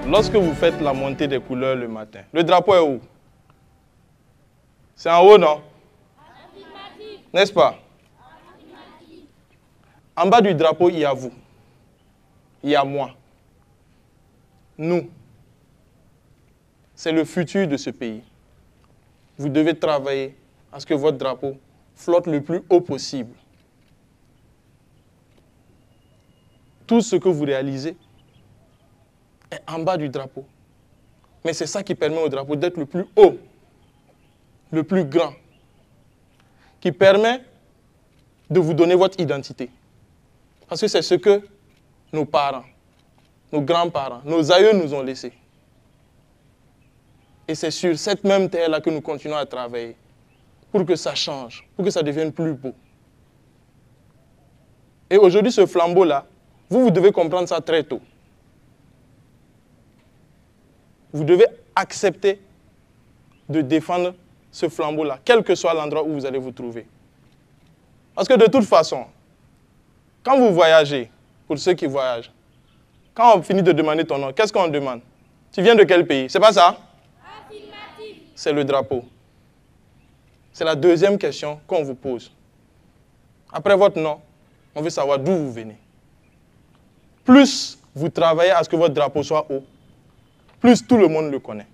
Lorsque vous faites la montée des couleurs le matin, le drapeau est où? C'est en haut, non? N'est-ce pas? En bas du drapeau, il y a vous. Il y a moi. Nous. C'est le futur de ce pays. Vous devez travailler à ce que votre drapeau flotte le plus haut possible. Tout ce que vous réalisez est en bas du drapeau. Mais c'est ça qui permet au drapeau d'être le plus haut, le plus grand, qui permet de vous donner votre identité. Parce que c'est ce que nos parents, nos grands-parents, nos aïeux nous ont laissé. Et c'est sur cette même terre-là que nous continuons à travailler pour que ça change, pour que ça devienne plus beau. Et aujourd'hui, ce flambeau-là, vous devez comprendre ça très tôt. Vous devez accepter de défendre ce flambeau-là, quel que soit l'endroit où vous allez vous trouver. Parce que de toute façon, quand vous voyagez, pour ceux qui voyagent, quand on finit de demander ton nom, qu'est-ce qu'on demande? Tu viens de quel pays? C'est pas ça? C'est le drapeau. C'est la deuxième question qu'on vous pose. Après votre nom, on veut savoir d'où vous venez. Plus vous travaillez à ce que votre drapeau soit haut, plus tout le monde le connaît.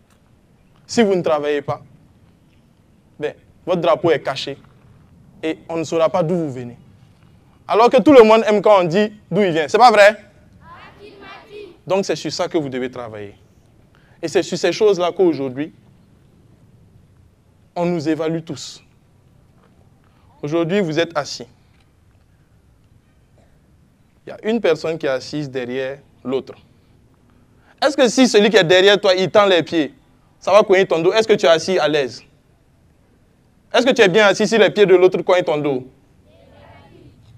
Si vous ne travaillez pas, ben, votre drapeau est caché et on ne saura pas d'où vous venez. Alors que tout le monde aime quand on dit d'où il vient. C'est pas vrai? Donc c'est sur ça que vous devez travailler. Et c'est sur ces choses-là qu'aujourd'hui, on nous évalue tous. Aujourd'hui, vous êtes assis. Il y a une personne qui est assise derrière l'autre. Est-ce que si celui qui est derrière toi, il tend les pieds, ça va cogner ton dos? Est-ce que tu es assis à l'aise? Est-ce que tu es bien assis si les pieds de l'autre cognent ton dos?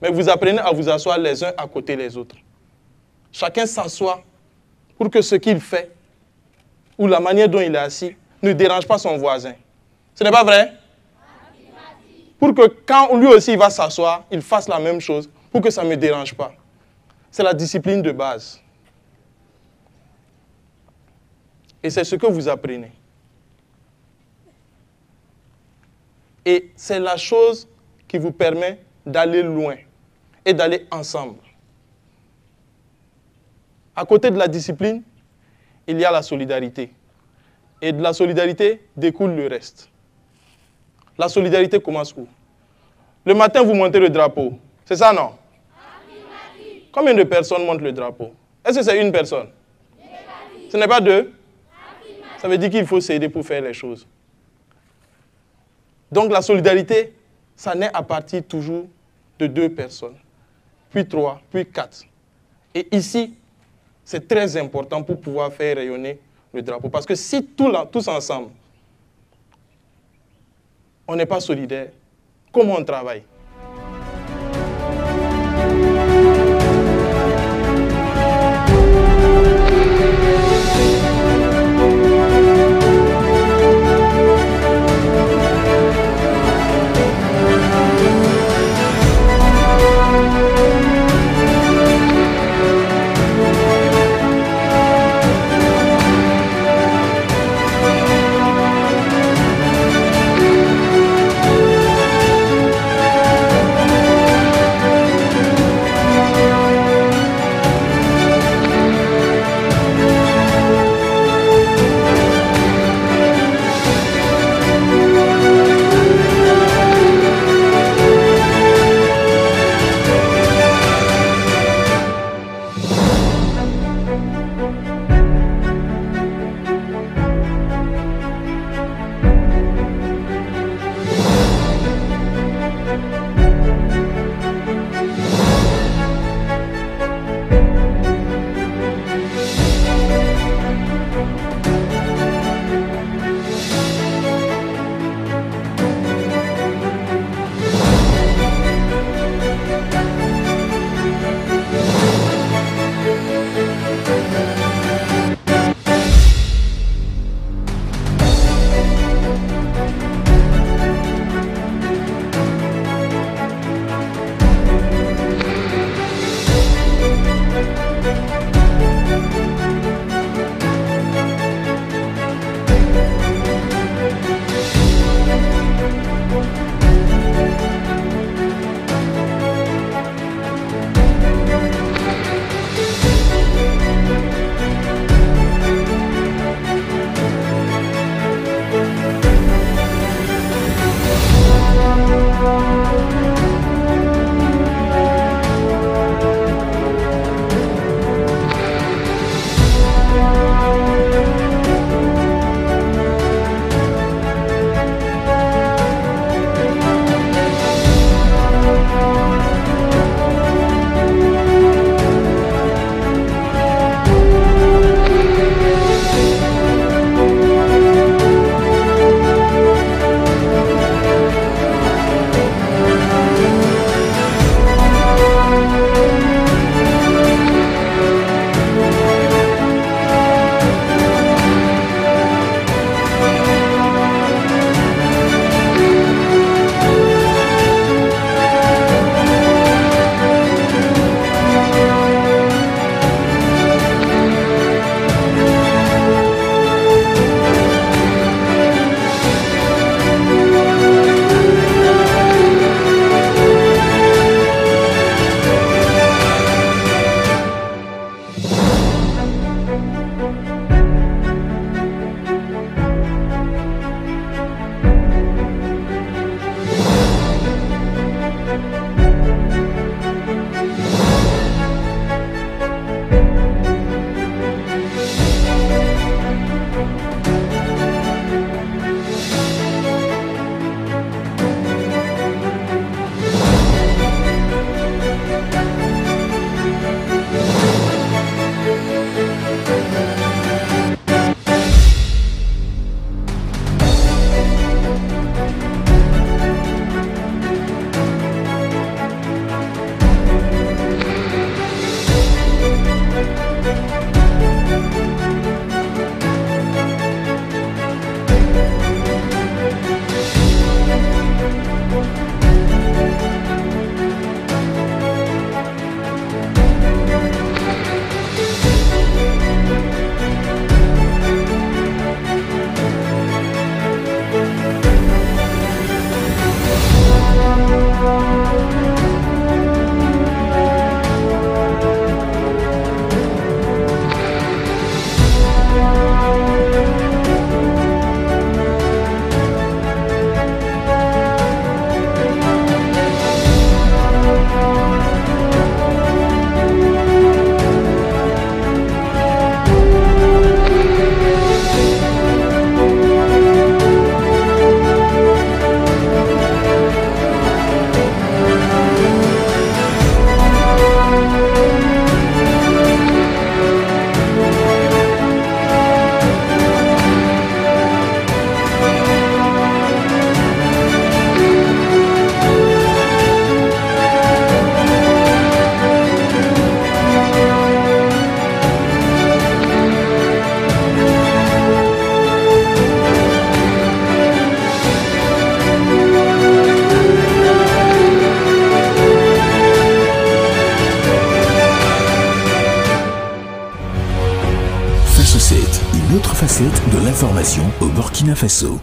Mais vous apprenez à vous asseoir les uns à côté des autres. Chacun s'assoit pour que ce qu'il fait, ou la manière dont il est assis, ne dérange pas son voisin. Ce n'est pas vrai? Pour que quand lui aussi il va s'asseoir, il fasse la même chose, pour que ça ne me dérange pas. C'est la discipline de base. Et c'est ce que vous apprenez. Et c'est la chose qui vous permet d'aller loin et d'aller ensemble. À côté de la discipline, il y a la solidarité. Et de la solidarité découle le reste. La solidarité commence où? Le matin, vous montez le drapeau. C'est ça, non? Combien de personnes montent le drapeau? Est-ce que c'est une personne? Ce n'est pas deux? Ça veut dire qu'il faut s'aider pour faire les choses. Donc la solidarité, ça naît à partir toujours de 2 personnes, puis 3, puis 4. Et ici, c'est très important pour pouvoir faire rayonner le drapeau. Parce que si tous ensemble, on n'est pas solidaire, comment on travaille? une autre facette de l'information au Burkina Faso.